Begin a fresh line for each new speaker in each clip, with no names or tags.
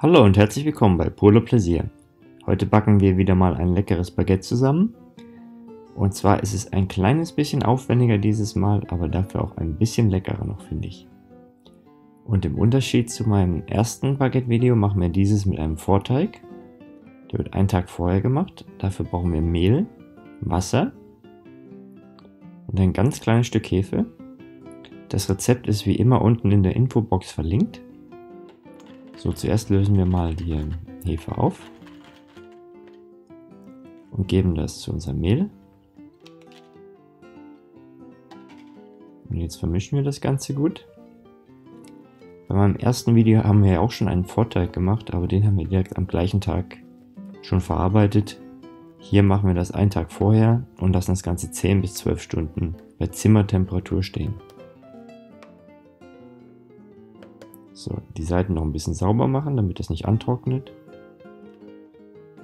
Hallo und herzlich willkommen bei Polo Plaisir. Heute backen wir wieder mal ein leckeres Baguette zusammen. Und zwar ist es ein kleines bisschen aufwendiger dieses Mal, aber dafür auch ein bisschen leckerer noch, finde ich. Und im Unterschied zu meinem ersten Baguette-Video machen wir dieses mit einem Vorteig. Der wird einen Tag vorher gemacht. Dafür brauchen wir Mehl, Wasser und ein ganz kleines Stück Hefe. Das Rezept ist wie immer unten in der Infobox verlinkt. So, zuerst lösen wir mal die Hefe auf und geben das zu unserem Mehl. Und jetzt vermischen wir das Ganze gut. Bei meinem ersten Video haben wir ja auch schon einen Vorteig gemacht, aber den haben wir direkt am gleichen Tag schon verarbeitet. Hier machen wir das einen Tag vorher und lassen das Ganze 10 bis 12 Stunden bei Zimmertemperatur stehen. So, die Seiten noch ein bisschen sauber machen, damit das nicht antrocknet.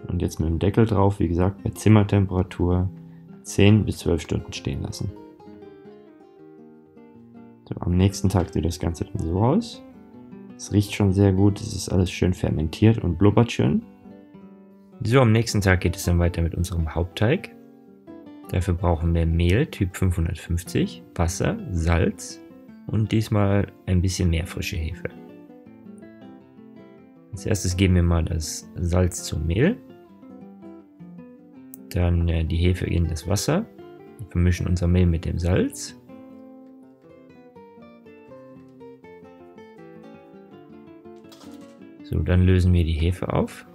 Und jetzt mit dem Deckel drauf, wie gesagt, bei Zimmertemperatur 10 bis 12 Stunden stehen lassen. So, am nächsten Tag sieht das Ganze dann so aus. Es riecht schon sehr gut, es ist alles schön fermentiert und blubbert schön. So, am nächsten Tag geht es dann weiter mit unserem Hauptteig. Dafür brauchen wir Mehl Typ 550, Wasser, Salz und diesmal ein bisschen mehr frische Hefe. Als erstes geben wir mal das Salz zum Mehl, dann die Hefe in das Wasser, wir vermischen unser Mehl mit dem Salz. So, dann lösen wir die Hefe auf.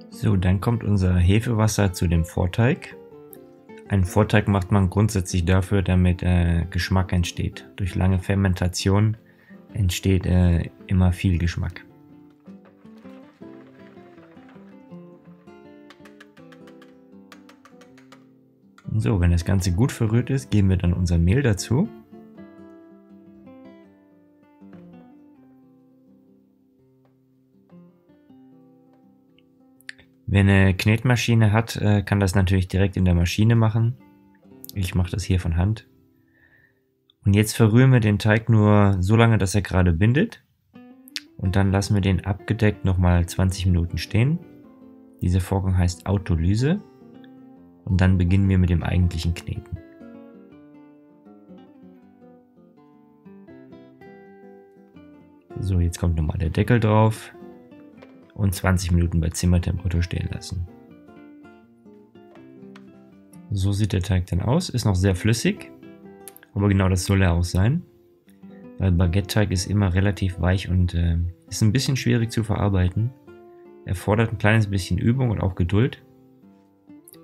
So, dann kommt unser Hefewasser zu dem Vorteig. Einen Vorteig macht man grundsätzlich dafür, damit Geschmack entsteht. Durch lange Fermentation entsteht immer viel Geschmack. So, wenn das Ganze gut verrührt ist, geben wir dann unser Mehl dazu. Wer eine Knetmaschine hat, kann das natürlich direkt in der Maschine machen. Ich mache das hier von Hand. Und jetzt verrühren wir den Teig nur so lange, dass er gerade bindet. Und dann lassen wir den abgedeckt nochmal 20 Minuten stehen. Dieser Vorgang heißt Autolyse. Und dann beginnen wir mit dem eigentlichen Kneten. So, jetzt kommt nochmal der Deckel drauf. Und 20 Minuten bei Zimmertemperatur stehen lassen. So sieht der Teig dann aus, ist noch sehr flüssig, aber genau das soll er auch sein, weil Baguette-Teig ist immer relativ weich und ist ein bisschen schwierig zu verarbeiten, erfordert ein kleines bisschen Übung und auch Geduld,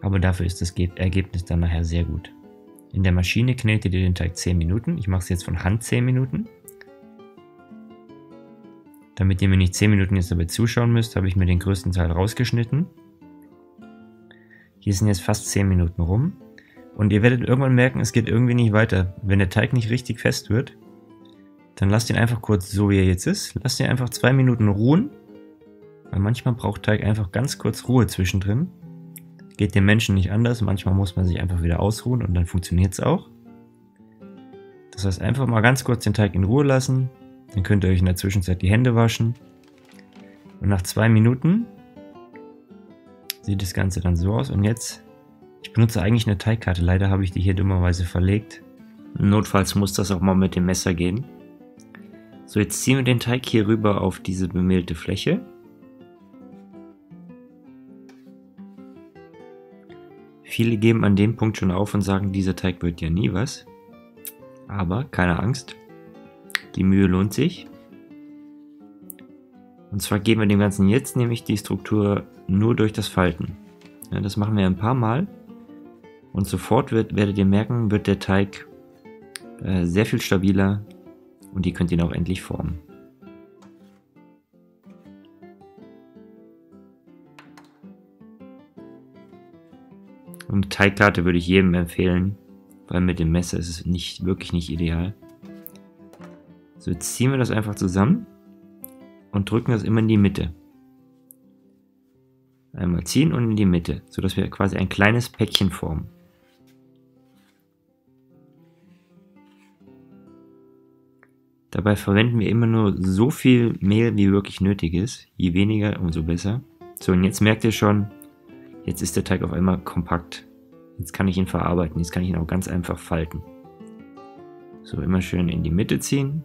aber dafür ist das Ergebnis dann nachher sehr gut. In der Maschine knetet ihr den Teig 10 Minuten, ich mache es jetzt von Hand 10 Minuten. Damit ihr mir nicht 10 Minuten jetzt dabei zuschauen müsst, habe ich mir den größten Teil rausgeschnitten. Hier sind jetzt fast 10 Minuten rum. Und ihr werdet irgendwann merken, es geht irgendwie nicht weiter. Wenn der Teig nicht richtig fest wird, dann lasst ihn einfach kurz so, wie er jetzt ist. Lasst ihn einfach 2 Minuten ruhen. Weil manchmal braucht Teig einfach ganz kurz Ruhe zwischendrin. Geht dem Menschen nicht anders. Manchmal muss man sich einfach wieder ausruhen und dann funktioniert es auch. Das heißt, einfach mal ganz kurz den Teig in Ruhe lassen. Dann könnt ihr euch in der Zwischenzeit die Hände waschen. Und nach 2 Minuten sieht das Ganze dann so aus. Und jetzt, ich benutze eigentlich eine Teigkarte. Leider habe ich die hier dummerweise verlegt. Notfalls muss das auch mal mit dem Messer gehen. So, jetzt ziehen wir den Teig hier rüber auf diese bemehlte Fläche. Viele geben an dem Punkt schon auf und sagen, dieser Teig wird ja nie was. Aber keine Angst. Die Mühe lohnt sich. Und zwar geben wir dem Ganzen jetzt nämlich die Struktur nur durch das Falten. Ja, das machen wir ein paar Mal. Und sofort werdet ihr merken, wird der Teig sehr viel stabiler und ihr könnt ihn auch endlich formen. Und Teigkarte würde ich jedem empfehlen, weil mit dem Messer ist es wirklich nicht ideal. So, jetzt ziehen wir das einfach zusammen und drücken das immer in die Mitte. Einmal ziehen und in die Mitte, sodass wir quasi ein kleines Päckchen formen. Dabei verwenden wir immer nur so viel Mehl, wie wirklich nötig ist. Je weniger, umso besser. So, und jetzt merkt ihr schon, jetzt ist der Teig auf einmal kompakt. Jetzt kann ich ihn verarbeiten, jetzt kann ich ihn auch ganz einfach falten. So, immer schön in die Mitte ziehen,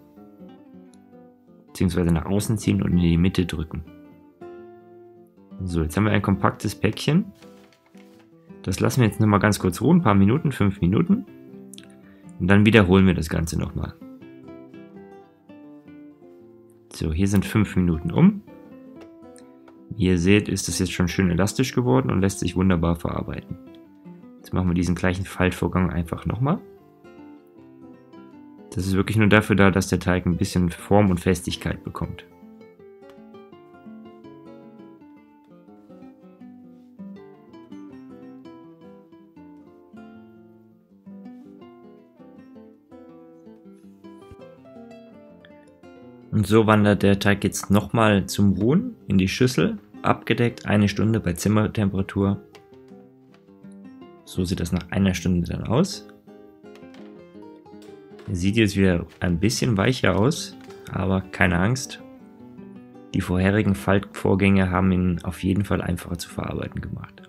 beziehungsweise nach außen ziehen und in die Mitte drücken. So, jetzt haben wir ein kompaktes Päckchen. Das lassen wir jetzt nochmal ganz kurz ruhen, ein paar Minuten, 5 Minuten. Und dann wiederholen wir das Ganze nochmal. So, hier sind 5 Minuten um. Wie ihr seht, ist das jetzt schon schön elastisch geworden und lässt sich wunderbar verarbeiten. Jetzt machen wir diesen gleichen Faltvorgang einfach nochmal. Das ist wirklich nur dafür da, dass der Teig ein bisschen Form und Festigkeit bekommt. Und so wandert der Teig jetzt nochmal zum Ruhen in die Schüssel, abgedeckt, 1 Stunde bei Zimmertemperatur. So sieht das nach 1 Stunde dann aus. Er sieht jetzt wieder ein bisschen weicher aus, aber keine Angst. Die vorherigen Faltvorgänge haben ihn auf jeden Fall einfacher zu verarbeiten gemacht.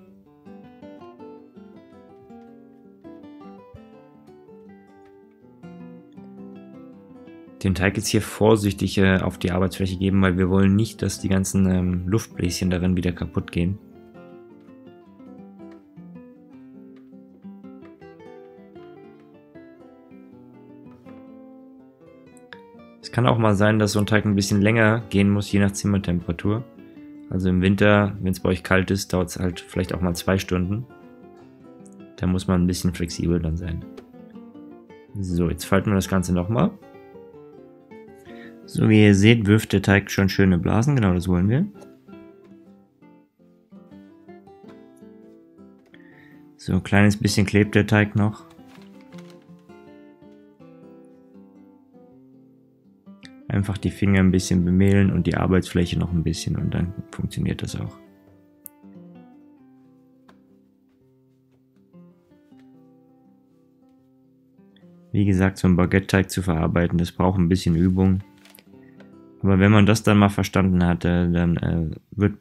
Den Teig jetzt hier vorsichtig auf die Arbeitsfläche geben, weil wir wollen nicht, dass die ganzen Luftbläschen darin wieder kaputt gehen. Es kann auch mal sein, dass so ein Teig ein bisschen länger gehen muss, je nach Zimmertemperatur. Also im Winter, wenn es bei euch kalt ist, dauert es halt vielleicht auch mal 2 Stunden. Da muss man ein bisschen flexibel dann sein. So, jetzt falten wir das Ganze nochmal. So wie ihr seht, wirft der Teig schon schöne Blasen, genau das wollen wir. So, ein kleines bisschen klebt der Teig noch. Einfach die Finger ein bisschen bemehlen und die Arbeitsfläche noch ein bisschen und dann funktioniert das auch. Wie gesagt, so einen Baguette-Teig zu verarbeiten, das braucht ein bisschen Übung. Aber wenn man das dann mal verstanden hat, dann wird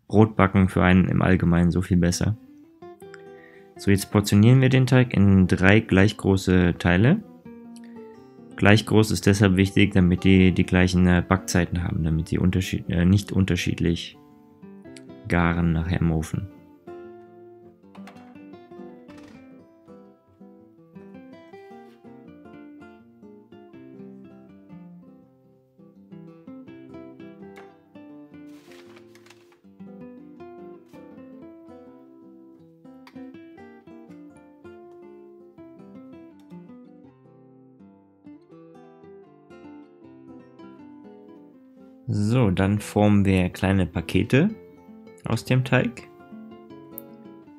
Brotbacken für einen im Allgemeinen so viel besser. So, jetzt portionieren wir den Teig in 3 gleich große Teile. Gleich groß ist deshalb wichtig, damit die gleichen Backzeiten haben, damit die nicht unterschiedlich garen nachher im Ofen. So, dann formen wir kleine Pakete aus dem Teig.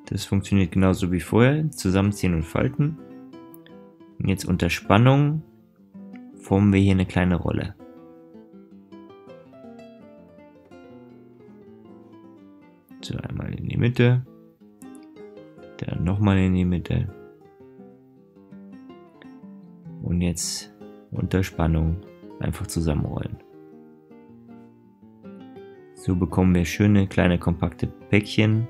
Das funktioniert genauso wie vorher, zusammenziehen und falten. Und jetzt unter Spannung formen wir hier eine kleine Rolle. So, einmal in die Mitte, dann nochmal in die Mitte. Und jetzt unter Spannung einfach zusammenrollen. So bekommen wir schöne kleine kompakte Päckchen.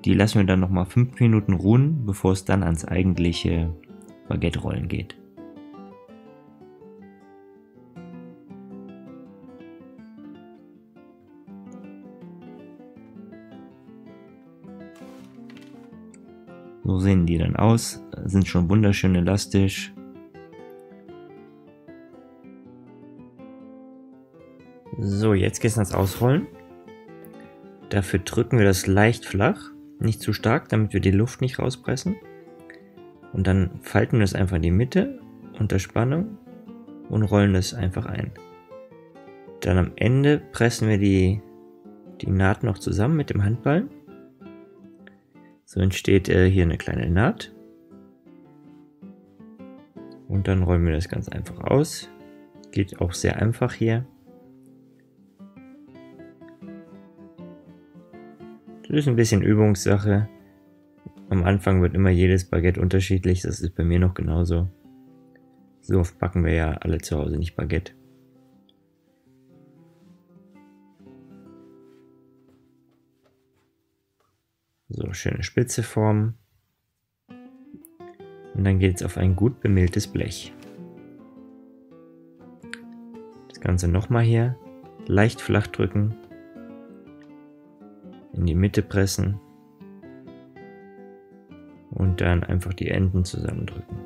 Die lassen wir dann nochmal 5 Minuten ruhen, bevor es dann ans eigentliche Baguette-Rollen geht. So sehen die dann aus, sind schon wunderschön elastisch. So, jetzt geht es ans Ausrollen. Dafür drücken wir das leicht flach, nicht zu stark, damit wir die Luft nicht rauspressen. Und dann falten wir das einfach in die Mitte unter Spannung und rollen das einfach ein. Dann am Ende pressen wir die Naht noch zusammen mit dem Handballen. So entsteht hier eine kleine Naht. Und dann rollen wir das ganz einfach aus. Geht auch sehr einfach hier. Das ist ein bisschen Übungssache. Am Anfang wird immer jedes Baguette unterschiedlich, das ist bei mir noch genauso. So oft backen wir ja alle zu Hause nicht Baguette. So, schöne spitze Form. Und dann geht es auf ein gut bemehltes Blech. Das Ganze nochmal hier leicht flach drücken, in die Mitte pressen und dann einfach die Enden zusammendrücken.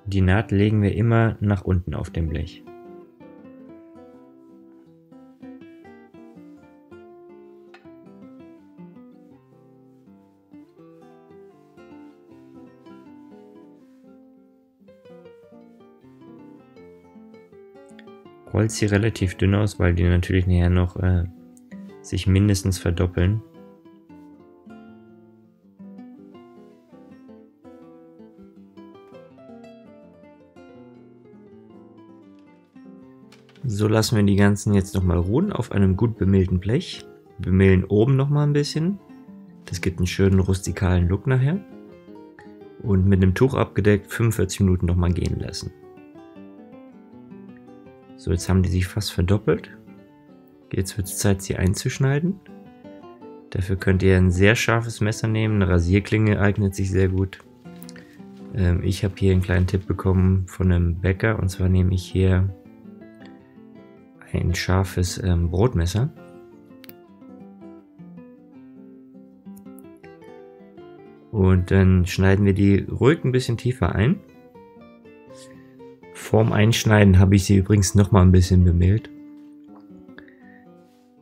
Die Naht legen wir immer nach unten auf dem Blech. Rollt sie relativ dünn aus, weil die natürlich nachher noch sich mindestens verdoppeln. So lassen wir die ganzen jetzt nochmal ruhen auf einem gut bemehlten Blech. Wir bemehlen oben nochmal ein bisschen. Das gibt einen schönen rustikalen Look nachher. Und mit einem Tuch abgedeckt 45 Minuten nochmal gehen lassen. So, jetzt haben die sich fast verdoppelt. Jetzt wird es Zeit, sie einzuschneiden. Dafür könnt ihr ein sehr scharfes Messer nehmen. Eine Rasierklinge eignet sich sehr gut. Ich habe hier einen kleinen Tipp bekommen von einem Bäcker. Und zwar nehme ich hier ein scharfes Brotmesser. Und dann schneiden wir die ruhig ein bisschen tiefer ein. Vorm Einschneiden habe ich sie übrigens nochmal ein bisschen bemehlt.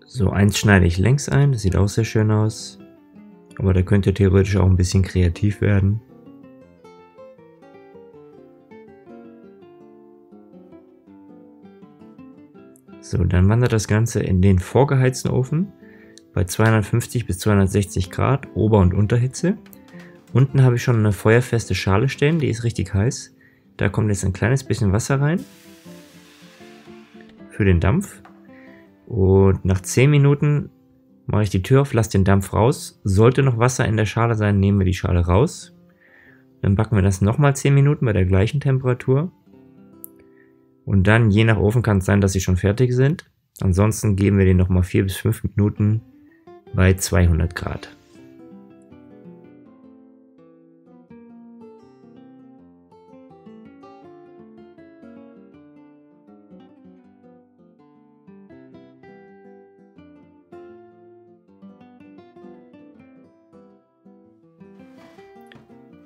So, eins schneide ich längs ein, das sieht auch sehr schön aus. Aber da könnt ihr theoretisch auch ein bisschen kreativ werden. So, dann wandert das Ganze in den vorgeheizten Ofen bei 250 bis 260 Grad Ober- und Unterhitze. Unten habe ich schon eine feuerfeste Schale stehen, die ist richtig heiß. Da kommt jetzt ein kleines bisschen Wasser rein für den Dampf. Und nach 10 Minuten mache ich die Tür auf, lasse den Dampf raus. Sollte noch Wasser in der Schale sein, nehmen wir die Schale raus. Dann backen wir das nochmal 10 Minuten bei der gleichen Temperatur. Und dann, je nach Ofen, kann es sein, dass sie schon fertig sind. Ansonsten geben wir den nochmal 4 bis 5 Minuten bei 200 Grad.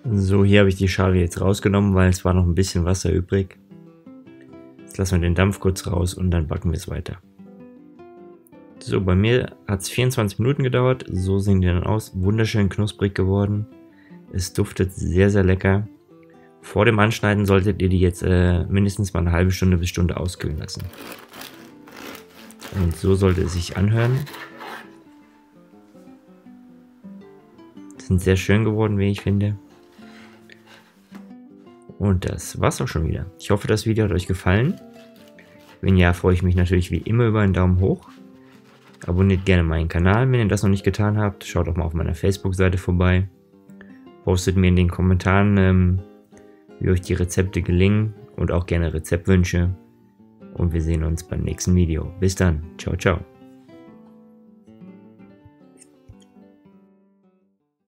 So, hier habe ich die Schale jetzt rausgenommen, weil es war noch ein bisschen Wasser übrig. Jetzt lassen wir den Dampf kurz raus und dann backen wir es weiter. So, bei mir hat es 24 Minuten gedauert. So sehen die dann aus. Wunderschön knusprig geworden. Es duftet sehr, sehr lecker. Vor dem Anschneiden solltet ihr die jetzt mindestens mal eine halbe Stunde bis Stunde auskühlen lassen. Und so sollte es sich anhören. Sind sehr schön geworden, wie ich finde. Und das war's auch schon wieder. Ich hoffe, das Video hat euch gefallen. Wenn ja, freue ich mich natürlich wie immer über einen Daumen hoch. Abonniert gerne meinen Kanal, wenn ihr das noch nicht getan habt. Schaut auch mal auf meiner Facebook-Seite vorbei. Postet mir in den Kommentaren, wie euch die Rezepte gelingen und auch gerne Rezeptwünsche. Und wir sehen uns beim nächsten Video. Bis dann. Ciao, ciao.